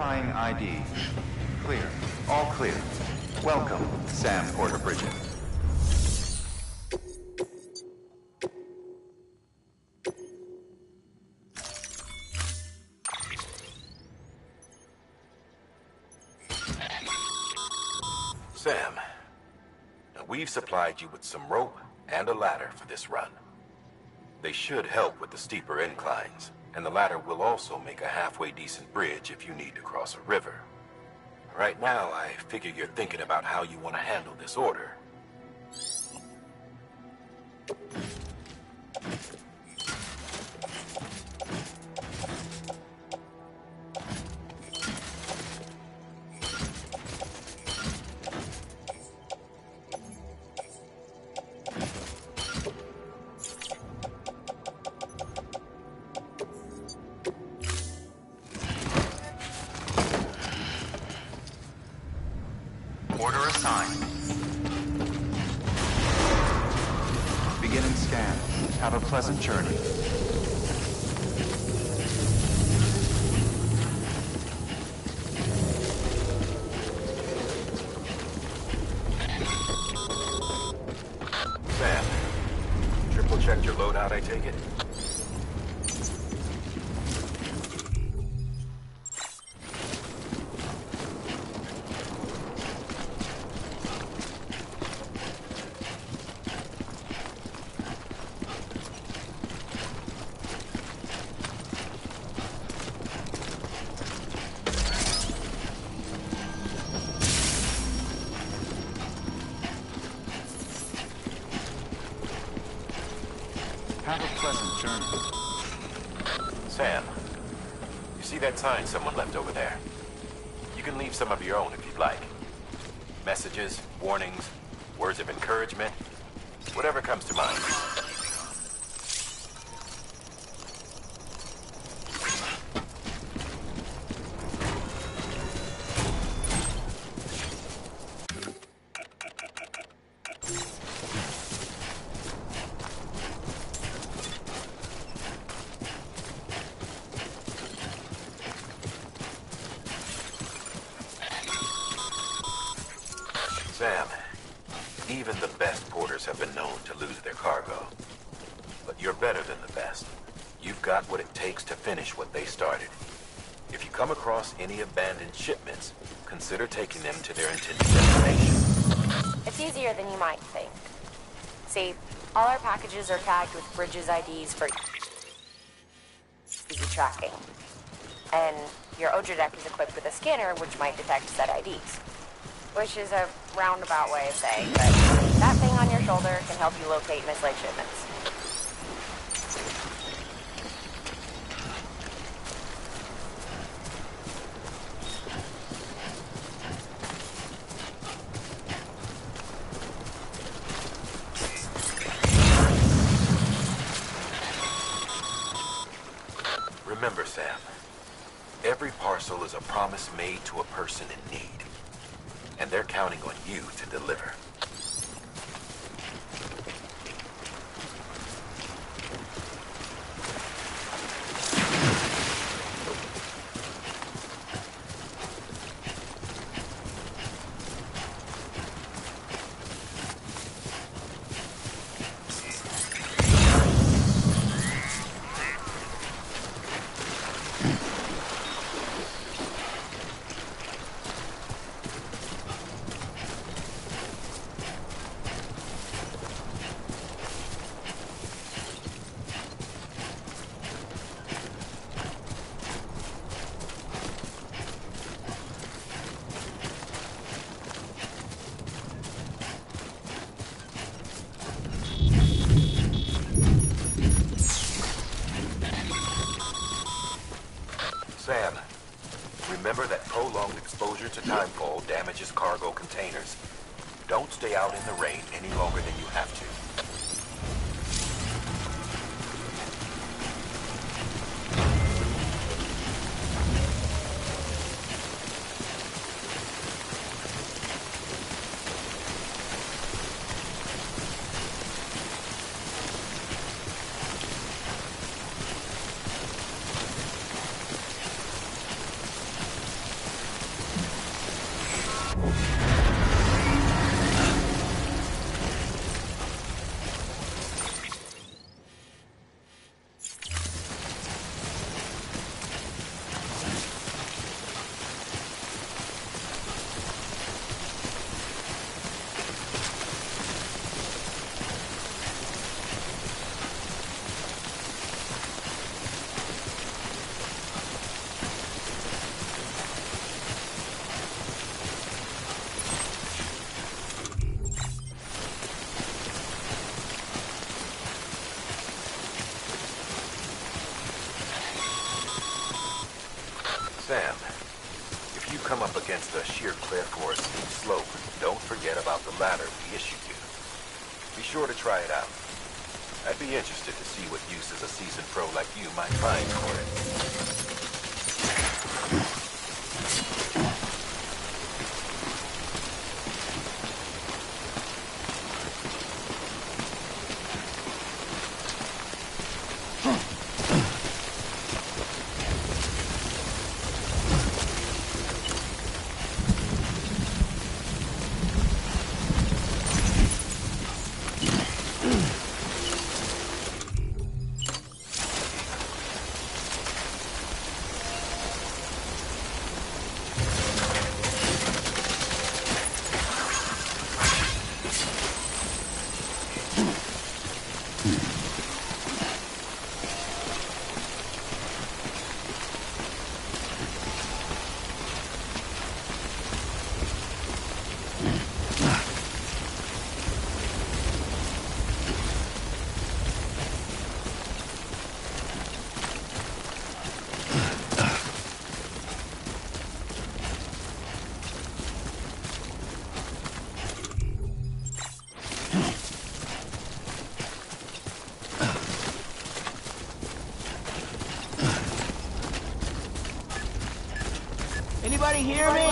Verifying ID. Clear. All clear. Welcome, Sam Porter-Bridget. Sam, now we've supplied you with some rope and a ladder for this run. They should help with the steeper inclines, and the ladder will also make a halfway decent bridge if you need to cross a river. Right now, I figure you're thinking about how you want to handle this order. Order assigned. Beginning scan. Have a pleasant journey. Sam, triple checked your loadout, I take it? Have a pleasant journey. Sam, you see that sign someone left over there? You can leave some of your own if you'd like. Messages, warnings, words of encouragement, whatever comes to mind. Sam, even the best porters have been known to lose their cargo. But you're better than the best. You've got what it takes to finish what they started. If you come across any abandoned shipments, consider taking them to their intended destination. It's easier than you might think. See, all our packages are tagged with Bridges IDs for easy tracking. And your Odradek is equipped with a scanner which might detect said IDs. Which is a roundabout way of saying, but that thing on your shoulder can help you locate mislaid shipments. Remember, Sam, every parcel is a promise made to a person in need. And they're counting on you to deliver. Sam, remember that prolonged exposure to timefall damages cargo containers. Don't stay out in the rain any longer than you have to. come up against a sheer cliff or a steep slope, don't forget about the ladder we issued you. Be sure to try it out. I'd be interested to see what uses a seasoned pro like you might find for it. Anybody hear me?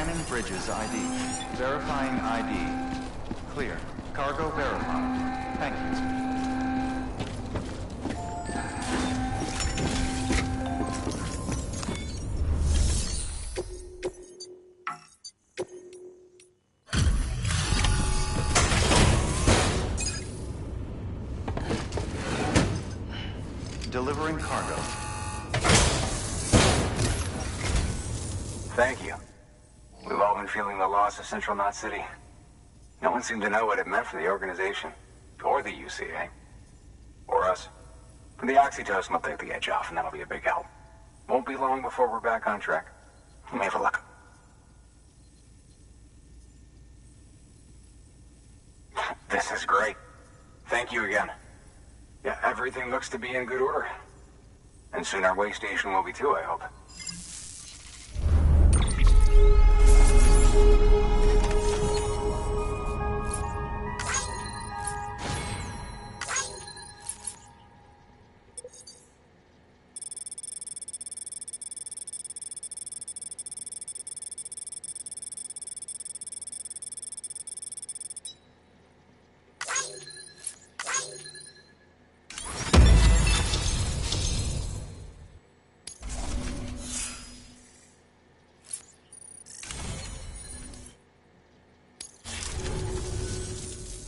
Scanning Bridges ID. Verifying ID. Clear. Cargo verified. Thank you. Delivering cargo. Thank you. We've all been feeling the loss of Central Knot City. No one seemed to know what it meant for the organization, or the UCA, or us. The oxytocin will take the edge off, and that'll be a big help. Won't be long before we're back on track. Let me have a look. This is great. Thank you again. Yeah, everything looks to be in good order. And soon our way station will be too, I hope.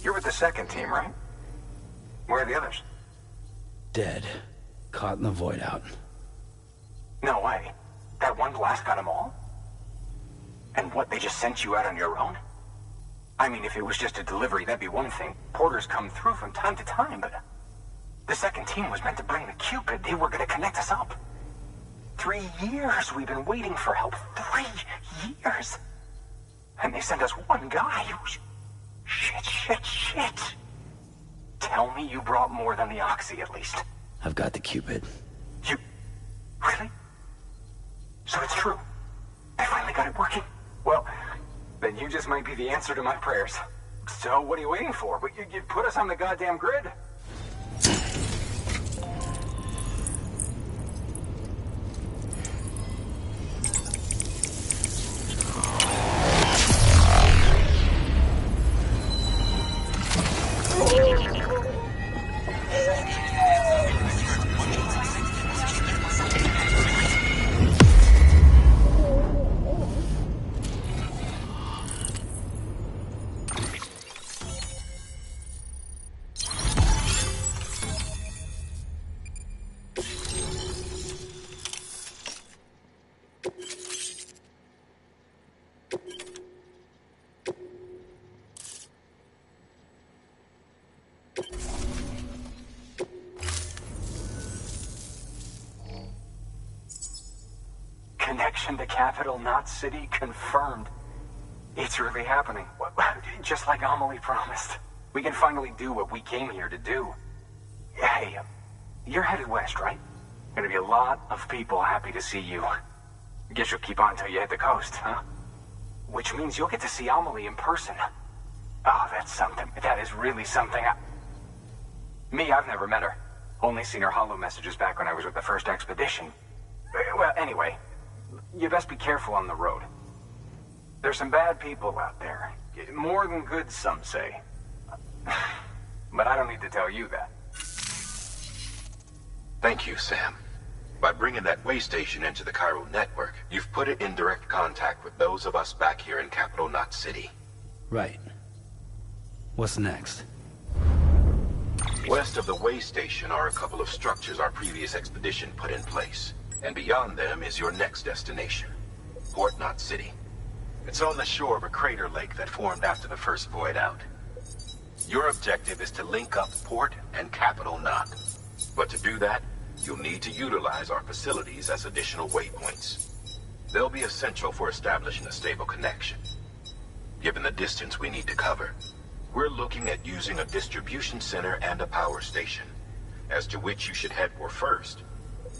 You're with the second team, right? Where are the others? Dead. Caught in the void out. No way. That one blast got them all? And what, they just sent you out on your own? I mean, if it was just a delivery, that'd be one thing. Porters come through from time to time, but... The second team was meant to bring the Cupid. They were gonna connect us up. 3 years we've been waiting for help. 3 years! And they sent us one guy who's... Shit. Tell me you brought more than the Oxy, at least. I've got the Cupid. You... Really? So it's true. I finally got it working. Well, then you just might be the answer to my prayers. So what are you waiting for? But you put us on the goddamn grid. Connection to Capital Knot City confirmed. It's really happening. Just like Amelie promised. We can finally do what we came here to do. Hey, you're headed west, right? Gonna be a lot of people happy to see you. Guess you'll keep on till you hit the coast, huh? Which means you'll get to see Amelie in person. Oh, that's something. That is really something. Me, I've never met her. Only seen her holo messages back when I was with the first expedition. Well, anyway, you best be careful on the road. There's some bad people out there. More than good, some say. But I don't need to tell you that. Thank you, Sam. By bringing that way station into the Cairo network, you've put it in direct contact with those of us back here in Capital Knot City. Right. What's next? West of the way station are a couple of structures our previous expedition put in place. And beyond them is your next destination, Port Knot City. It's on the shore of a crater lake that formed after the first void out. Your objective is to link up Port and Capital Knot. But to do that, you'll need to utilize our facilities as additional waypoints. They'll be essential for establishing a stable connection. Given the distance we need to cover, we're looking at using a distribution center and a power station, as to which you should head for first.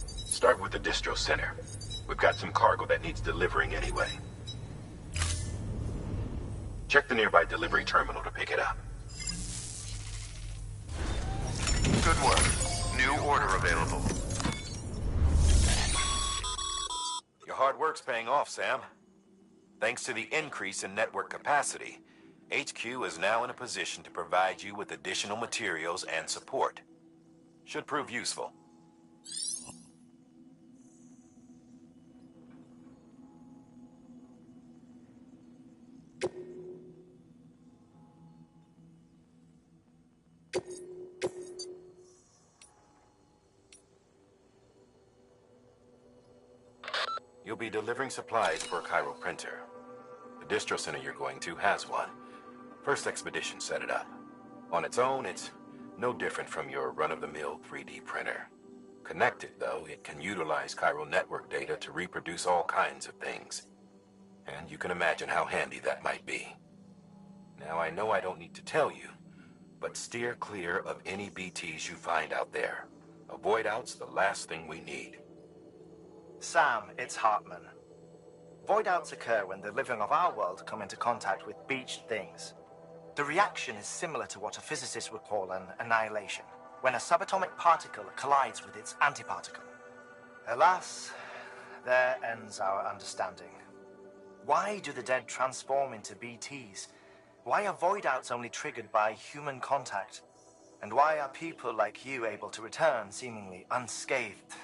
Start with the distro center. We've got some cargo that needs delivering anyway. Check the nearby delivery terminal to pick it up. Good work. New order available. Your hard work's paying off, Sam. Thanks to the increase in network capacity, HQ is now in a position to provide you with additional materials and support. Should prove useful. You'll be delivering supplies for a Chiral printer. The distro center you're going to has one. First expedition set it up. On its own, it's no different from your run-of-the-mill 3D printer. Connected, though, it can utilize Chiral network data to reproduce all kinds of things. And you can imagine how handy that might be. Now, I know I don't need to tell you, but steer clear of any BTs you find out there. Avoid out's the last thing we need. Sam, it's Hartman. Void outs occur when the living of our world come into contact with beached things. The reaction is similar to what a physicist would call an annihilation, when a subatomic particle collides with its antiparticle. Alas, there ends our understanding. Why do the dead transform into BTs? Why are void outs only triggered by human contact? And why are people like you able to return seemingly unscathed?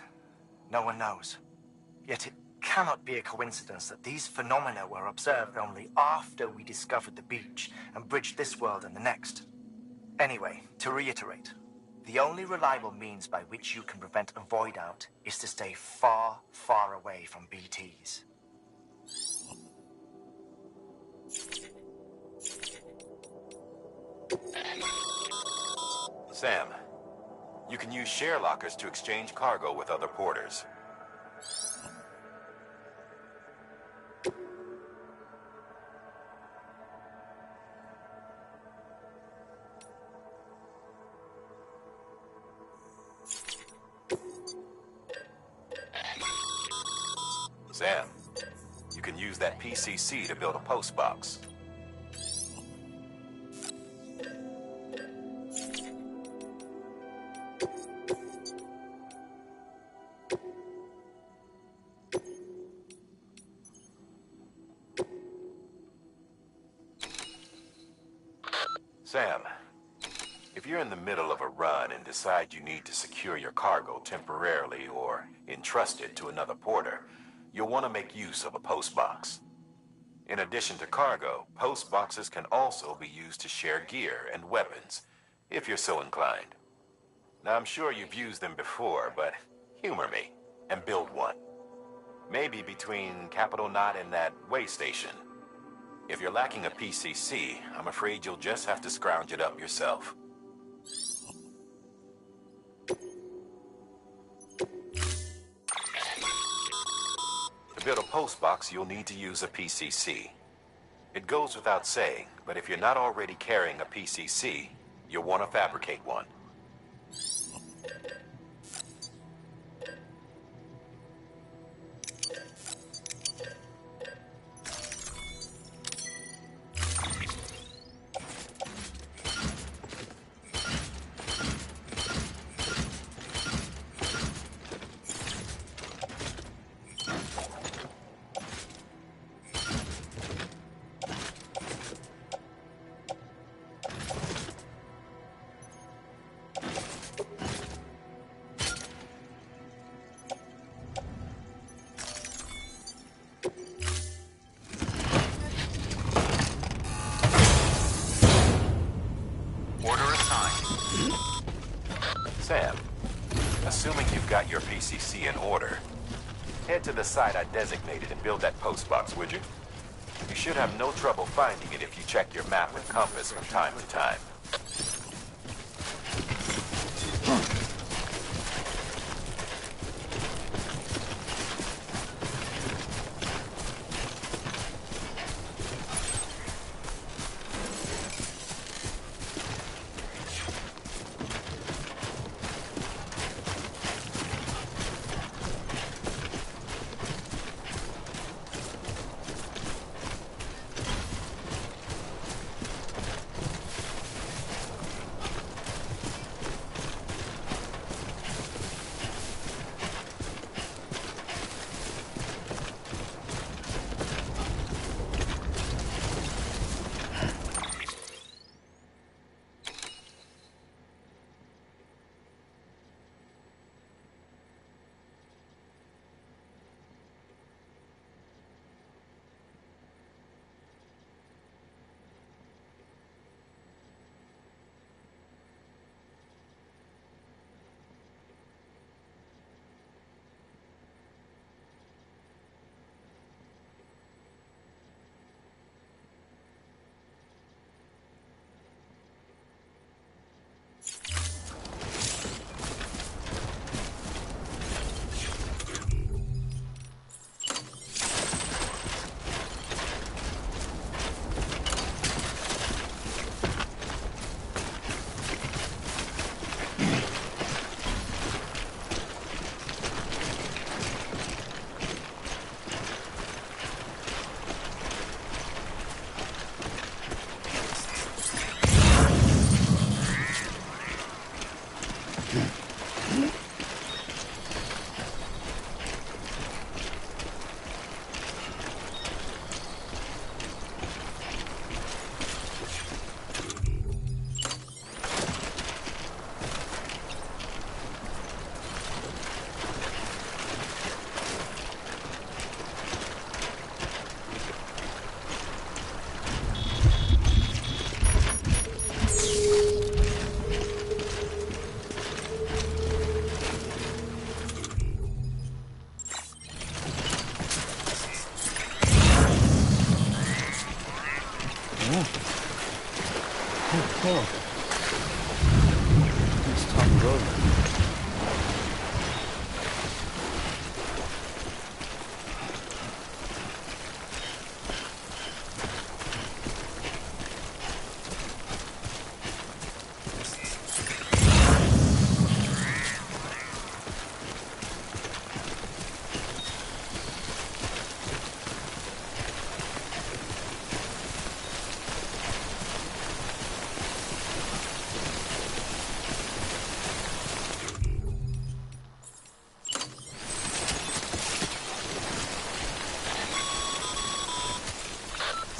No one knows. Yet it cannot be a coincidence that these phenomena were observed only after we discovered the beach and bridged this world and the next. Anyway, to reiterate, the only reliable means by which you can prevent a void out is to stay far, far away from BTs. Sam, you can use share lockers to exchange cargo with other porters. Sam, you can use that PCC to build a post box. Sam, if you're in the middle of a run and decide you need to secure your cargo temporarily or entrust it to another porter, you'll want to make use of a post box. In addition to cargo, post boxes can also be used to share gear and weapons, if you're so inclined. Now, I'm sure you've used them before, but humor me and build one. Maybe between Capital Knot and that way station. If you're lacking a PCC, I'm afraid you'll just have to scrounge it up yourself. To build a post box, you'll need to use a PCC. It goes without saying, but if you're not already carrying a PCC, you'll want to fabricate one. Sam, assuming you've got your PCC in order, head to the site I designated and build that post box, would you? You should have no trouble finding it if you check your map and compass from time to time. Oh. Let's topple over.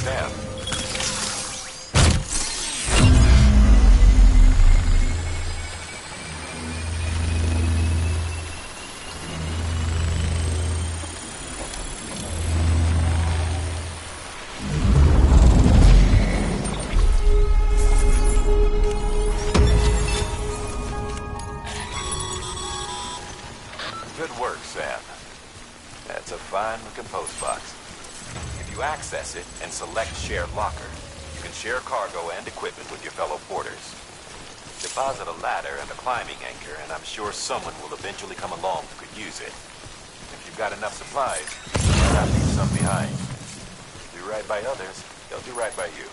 Sam. Good work, Sam. That's a fine-looking post box. If you access it and select Shared Locker, you can share cargo and equipment with your fellow porters. Deposit a ladder and a climbing anchor, and I'm sure someone will eventually come along who could use it. If you've got enough supplies, you'll not leave some behind. Do right by others, they'll do right by you.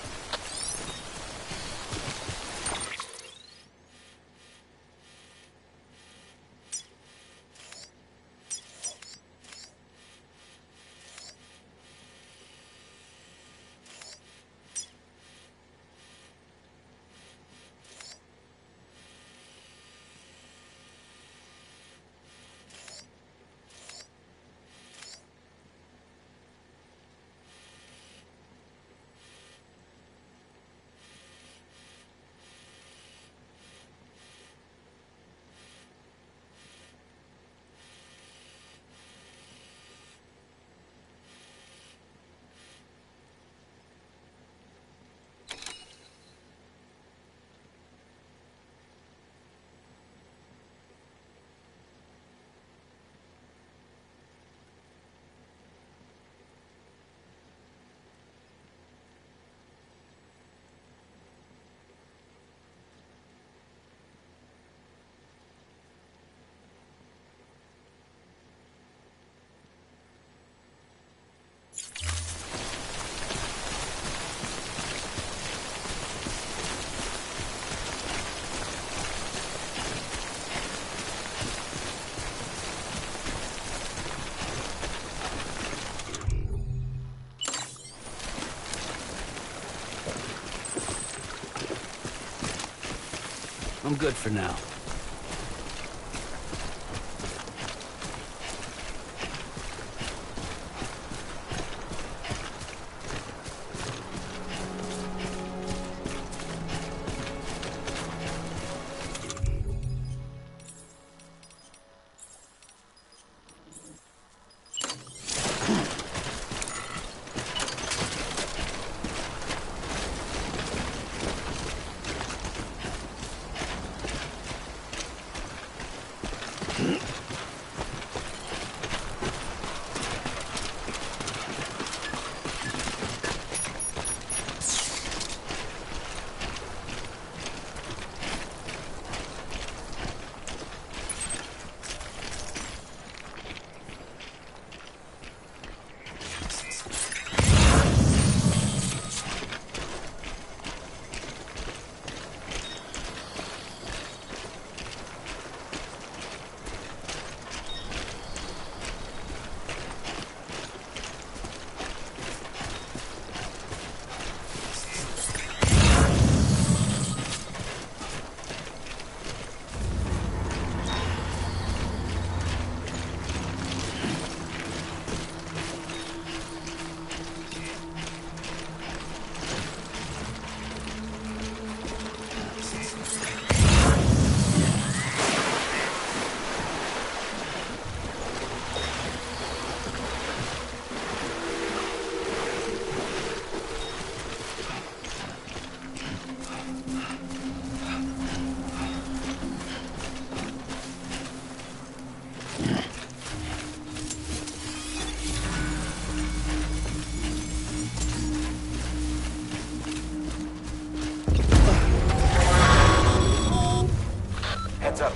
I'm good for now.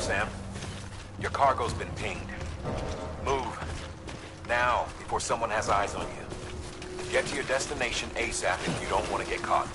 Sam. Your cargo's been pinged. Move. Now, before someone has eyes on you. Get to your destination ASAP if you don't want to get caught.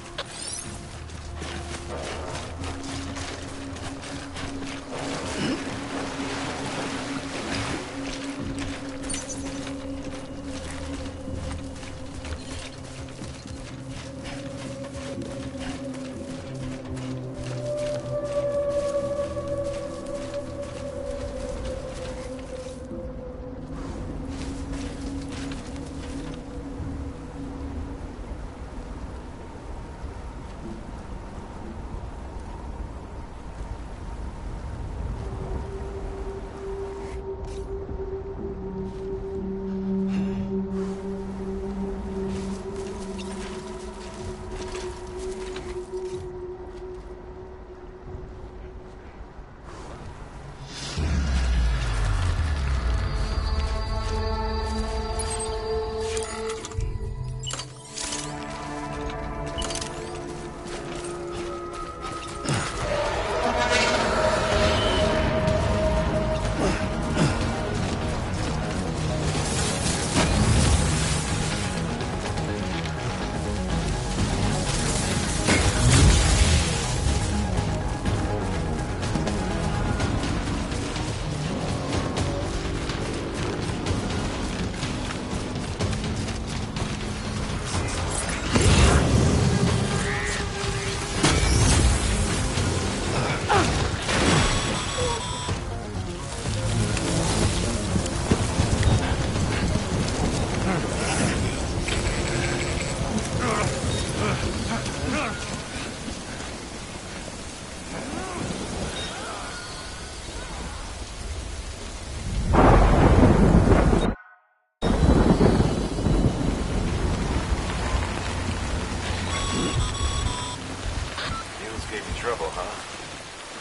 Gave you trouble, huh?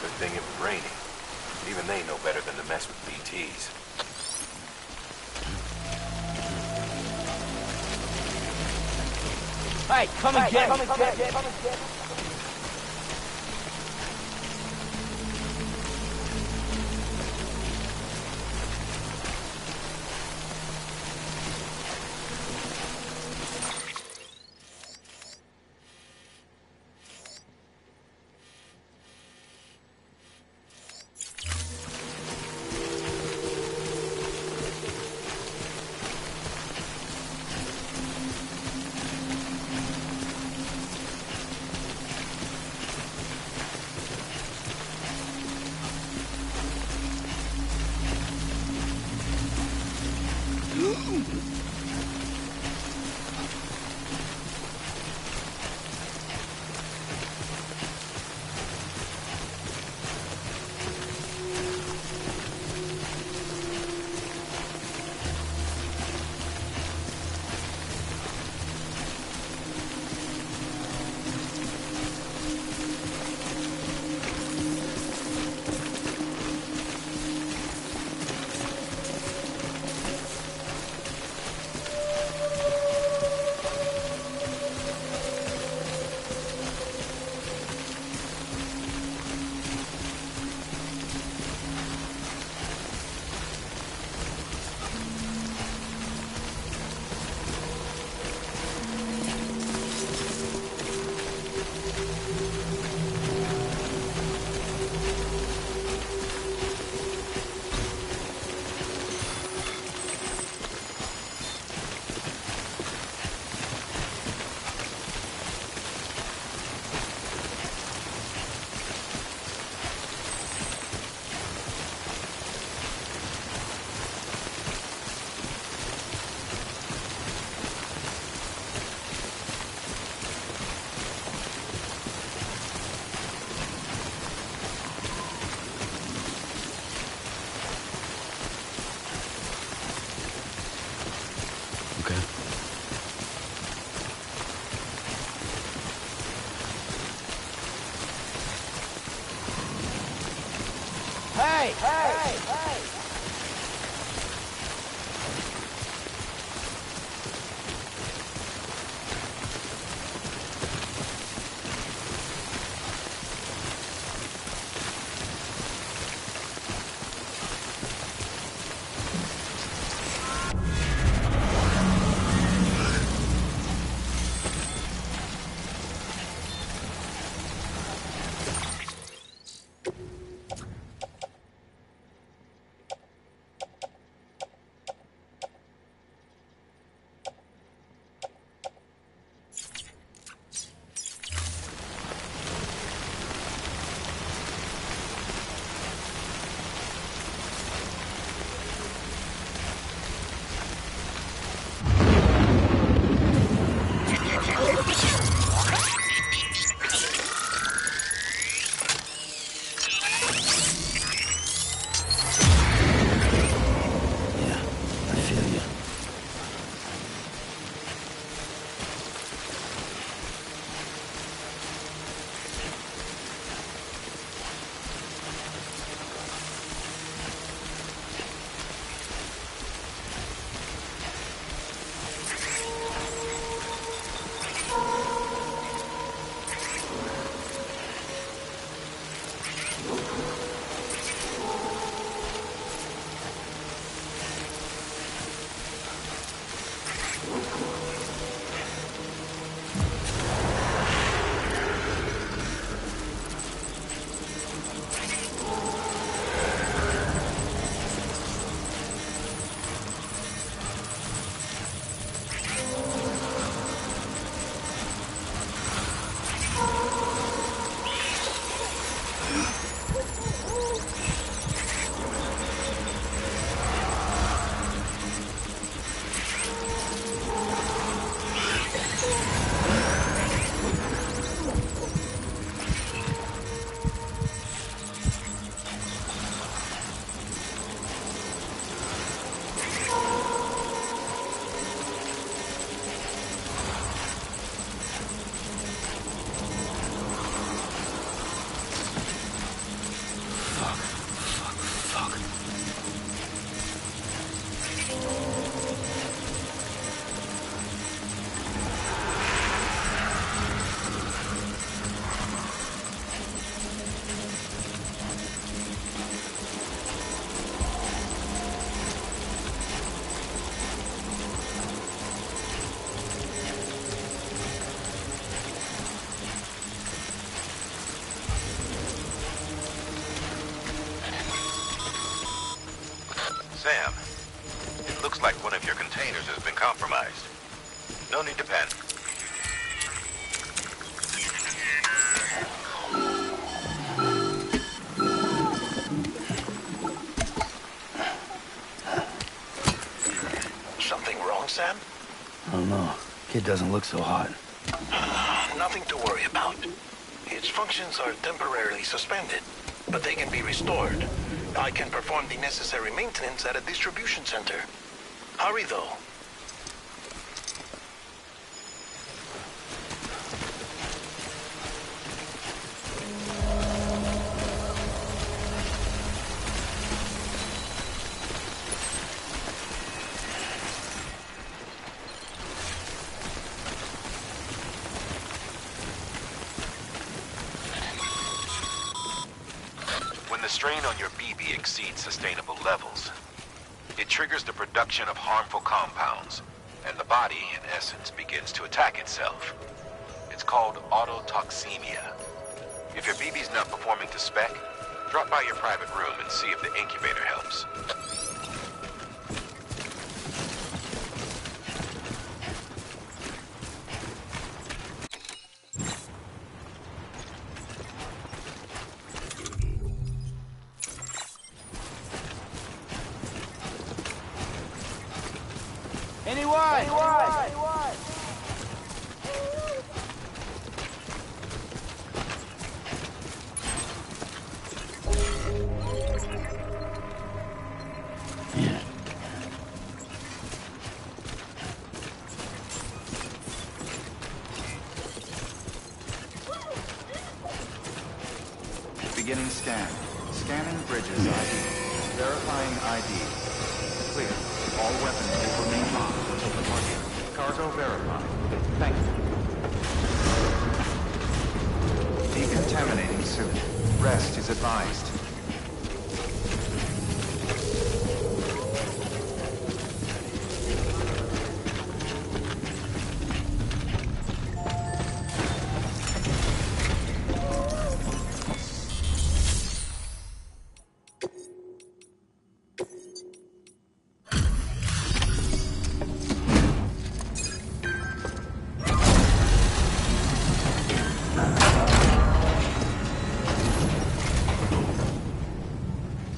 Good thing it was raining. Even they know better than to mess with BTs. Hey, come and get me. doesn't look so hot. Nothing to worry about. Its functions are temporarily suspended, but they can be restored. I can perform the necessary maintenance at a distribution center. Hurry, though. When the strain on your BB exceeds sustainable levels, it triggers the production of harmful compounds, and the body, in essence, begins to attack itself. It's called autotoxemia. If your BB's not performing to spec, drop by your private room and see if the incubator helps. Beginning scan. Scanning bridges ID. Verifying ID. Clear. All weapons will remain locked until departure. Cargo verified. Thank you. Decontaminating suit. Rest is advised.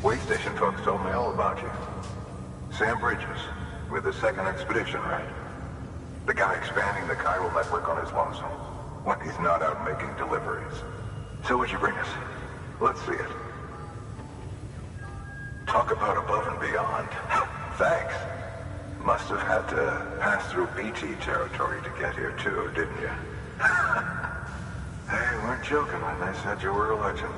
Waystation folks told me all about you. Sam Bridges, with the second expedition, right? The guy expanding the chiral network on his lonesome, when he's not out making deliveries. So what'd you bring us? Let's see it. Talk about above and beyond. Thanks. Must have had to pass through BT territory to get here too, didn't you? They weren't joking when they said you were a legend.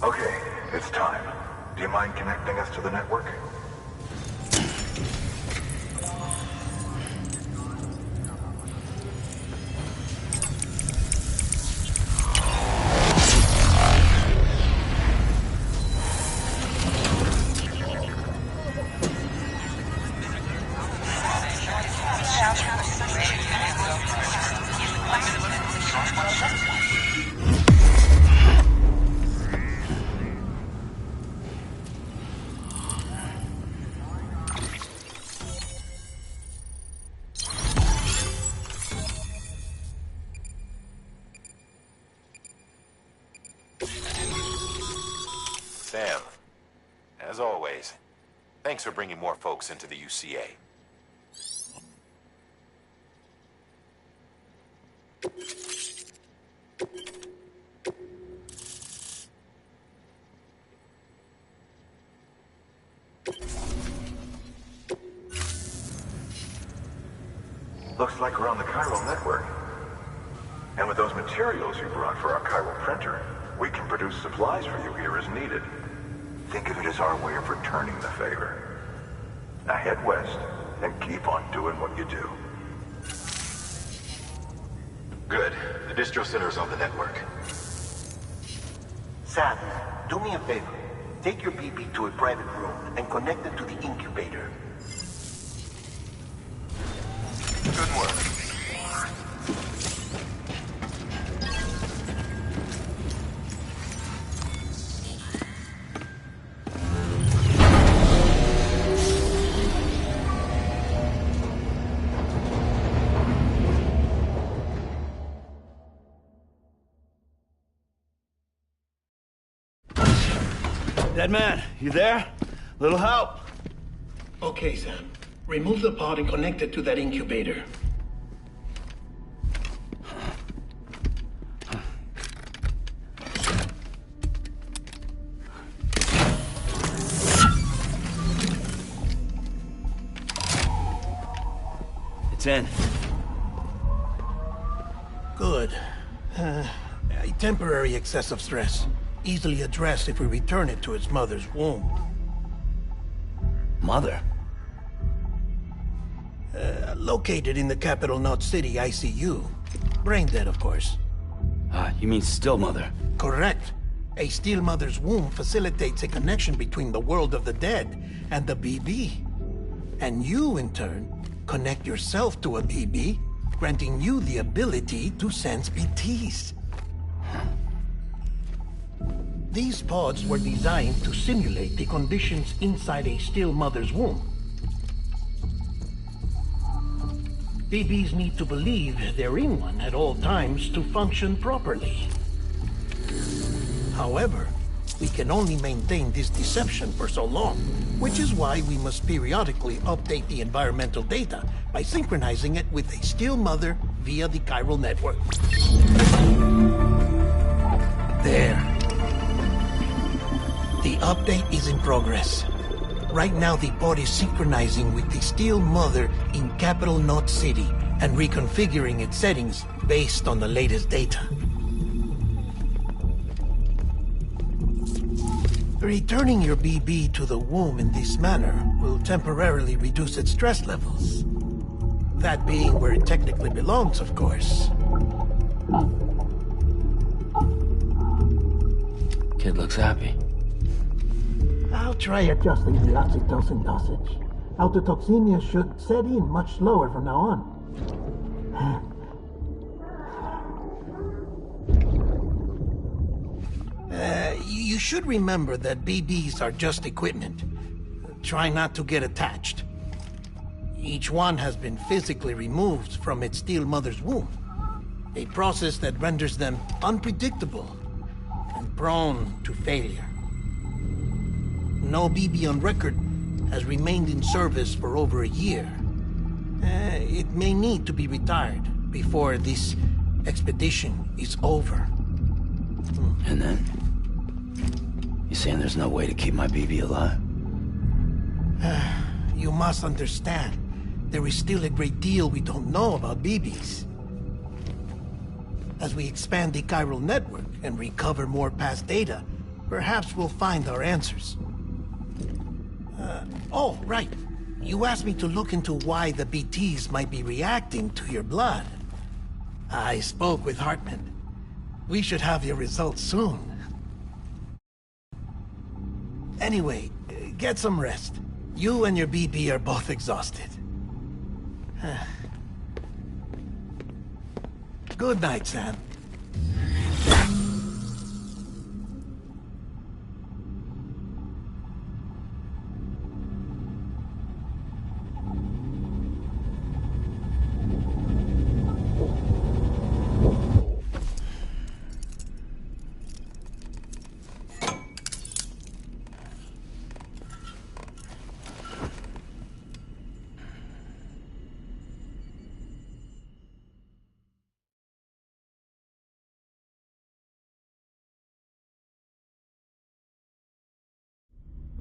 Okay, it's time. Do you mind connecting us to the network? Sam, as always, thanks for bringing more folks into the UCA. Looks like we're on the chiral network. And with those materials you brought for our chiral printer, we can produce supplies for you here as needed. Think of it as our way of returning the favor. Now head west and keep on doing what you do. Good. The distro center is on the network. Sam, do me a favor. Take your BB to a private room and connect it to the incubator. Good work. Dead man, you there? Little help? Okay, Sam. Remove the pod and connect it to that incubator. It's in. Good. A temporary excessive stress. Easily addressed if we return it to its mother's womb. Mother? Located in the capital Knot City ICU. Brain dead, of course. You mean still mother? Correct. A still mother's womb facilitates a connection between the world of the dead and the BB. And you, in turn, connect yourself to a BB, granting you the ability to sense BTs. These pods were designed to simulate the conditions inside a still mother's womb. BBs need to believe they're in one at all times to function properly. However, we can only maintain this deception for so long, which is why we must periodically update the environmental data by synchronizing it with a still mother via the chiral network. There. The update is in progress. Right now, the pod is synchronizing with the still mother in capital Knot City and reconfiguring its settings based on the latest data. Returning your BB to the womb in this manner will temporarily reduce its stress levels. That being where it technically belongs, of course. Kid looks happy. I'll try adjusting the oxytocin dosage. Autotoxemia should set in much slower from now on. You should remember that BBs are just equipment. Try not to get attached. Each one has been physically removed from its still mother's womb. A process that renders them unpredictable and prone to failure. No BB on record has remained in service for over a year. It may need to be retired before this expedition is over. And then? You saying there's no way to keep my BB alive? You must understand, there is still a great deal we don't know about BBs. As we expand the chiral network and recover more past data, perhaps we'll find our answers. Oh, right. You asked me to look into why the BTs might be reacting to your blood. I spoke with Hartman. We should have your results soon. Anyway, get some rest. You and your BB are both exhausted. Good night, Sam.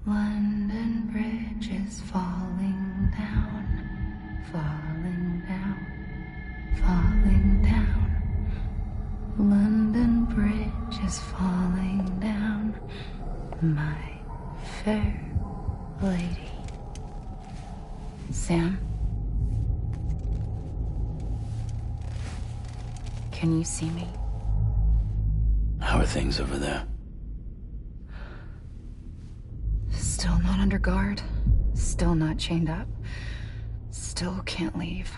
London Bridge is falling down, falling down, falling down. London Bridge is falling down, my fair lady. Sam? Can you see me? How are things over there? Still not under guard, still not chained up, still can't leave.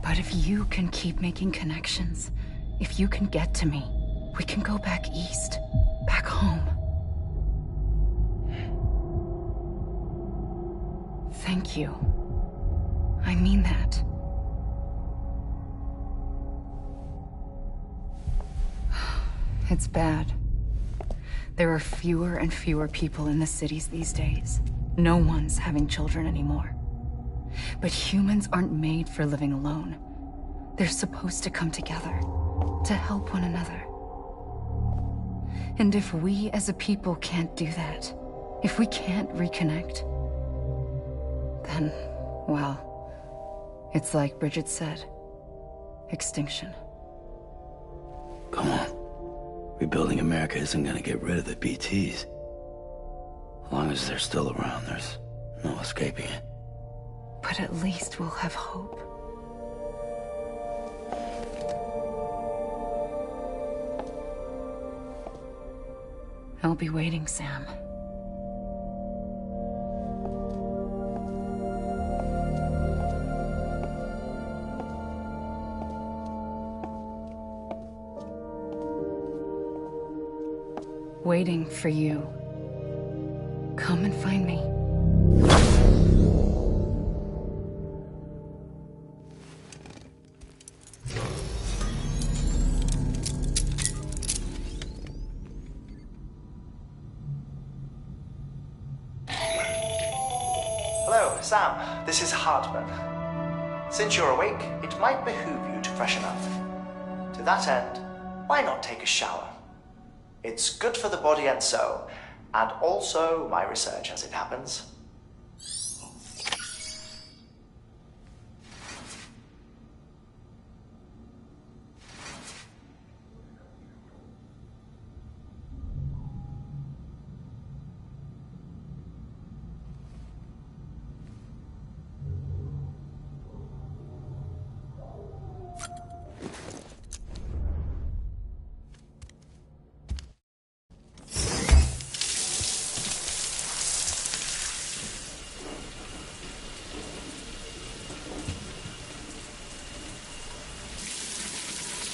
But if you can keep making connections, if you can get to me, we can go back east, back home. Thank you. I mean that. It's bad. There are fewer and fewer people in the cities these days. No one's having children anymore. But humans aren't made for living alone. They're supposed to come together, to help one another. And if we as a people can't do that, if we can't reconnect, then, well, it's like Bridget said, extinction. Come on. Rebuilding America isn't gonna get rid of the BTs. As long as they're still around, there's no escaping it. But at least we'll have hope. I'll be waiting, Sam. Waiting for you. Come and find me. Hello, Sam. This is Hartman. Since you're awake, it might behoove you to freshen up. To that end, why not take a shower? It's good for the body and soul, and also my research as it happens.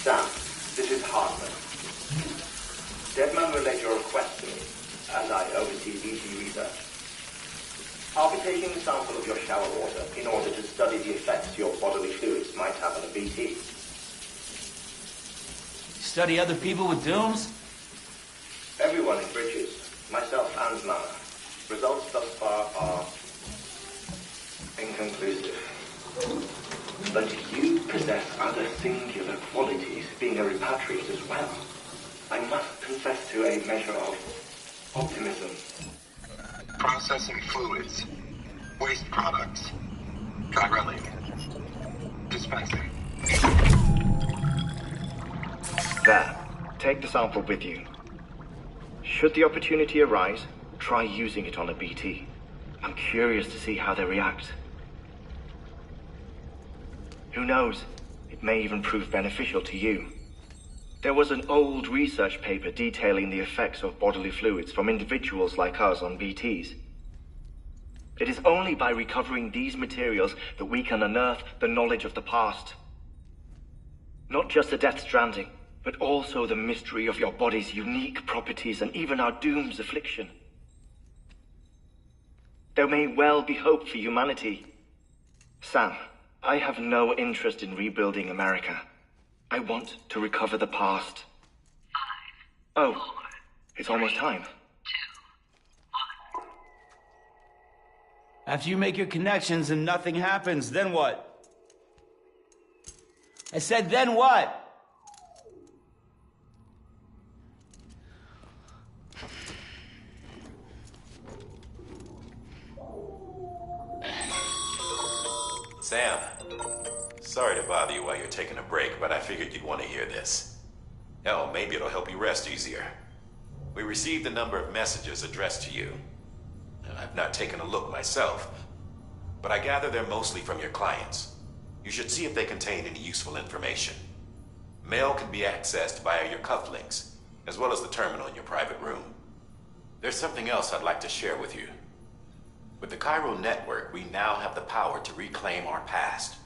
Sam, this is Hartman. Deadman relayed your request to me, as I oversee BT research. I'll be taking a sample of your shower water in order to study the effects your bodily fluids might have on a BT. Study other people with dooms? Everyone in Bridges, myself and Mama. Results thus far are inconclusive. But you possess other singular qualities, being a repatriate as well. I must confess to a measure of optimism. Processing fluids. Waste products. Chirelli. Dispensing. There. Take the sample with you. Should the opportunity arise, try using it on a BT. I'm curious to see how they react. Who knows? It may even prove beneficial to you. There was an old research paper detailing the effects of bodily fluids from individuals like us on BTs. It is only by recovering these materials that we can unearth the knowledge of the past. Not just the Death Stranding, but also the mystery of your body's unique properties and even our doom's affliction. There may well be hope for humanity. Sam, I have no interest in rebuilding America. I want to recover the past. 5, 4, oh, it's almost time. 2, 1. After you make your connections and nothing happens, then what? I said, then what? Sam, sorry to bother you while you're taking a break, but I figured you'd want to hear this. Hell, maybe it'll help you rest easier. We received a number of messages addressed to you. I've not taken a look myself, but I gather they're mostly from your clients. You should see if they contain any useful information. Mail can be accessed via your cufflinks, as well as the terminal in your private room. There's something else I'd like to share with you. With the Cairo network, we now have the power to reclaim our past.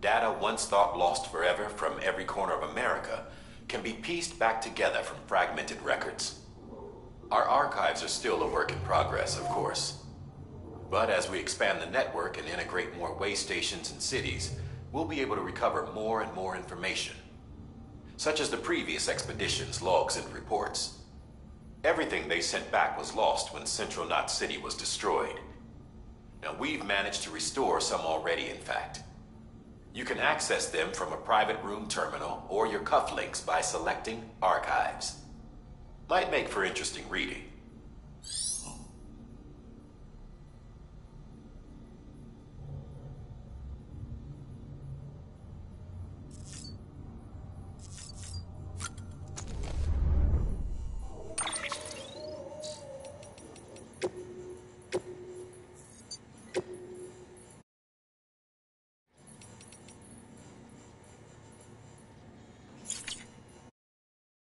Data once thought lost forever from every corner of America can be pieced back together from fragmented records. Our archives are still a work in progress, of course. But as we expand the network and integrate more way stations and cities, we'll be able to recover more and more information, such as the previous expedition's logs and reports. Everything they sent back was lost when Central Knot City was destroyed. Now, we've managed to restore some already, in fact. You can access them from a private room terminal or your cufflinks by selecting Archives. Might make for interesting reading.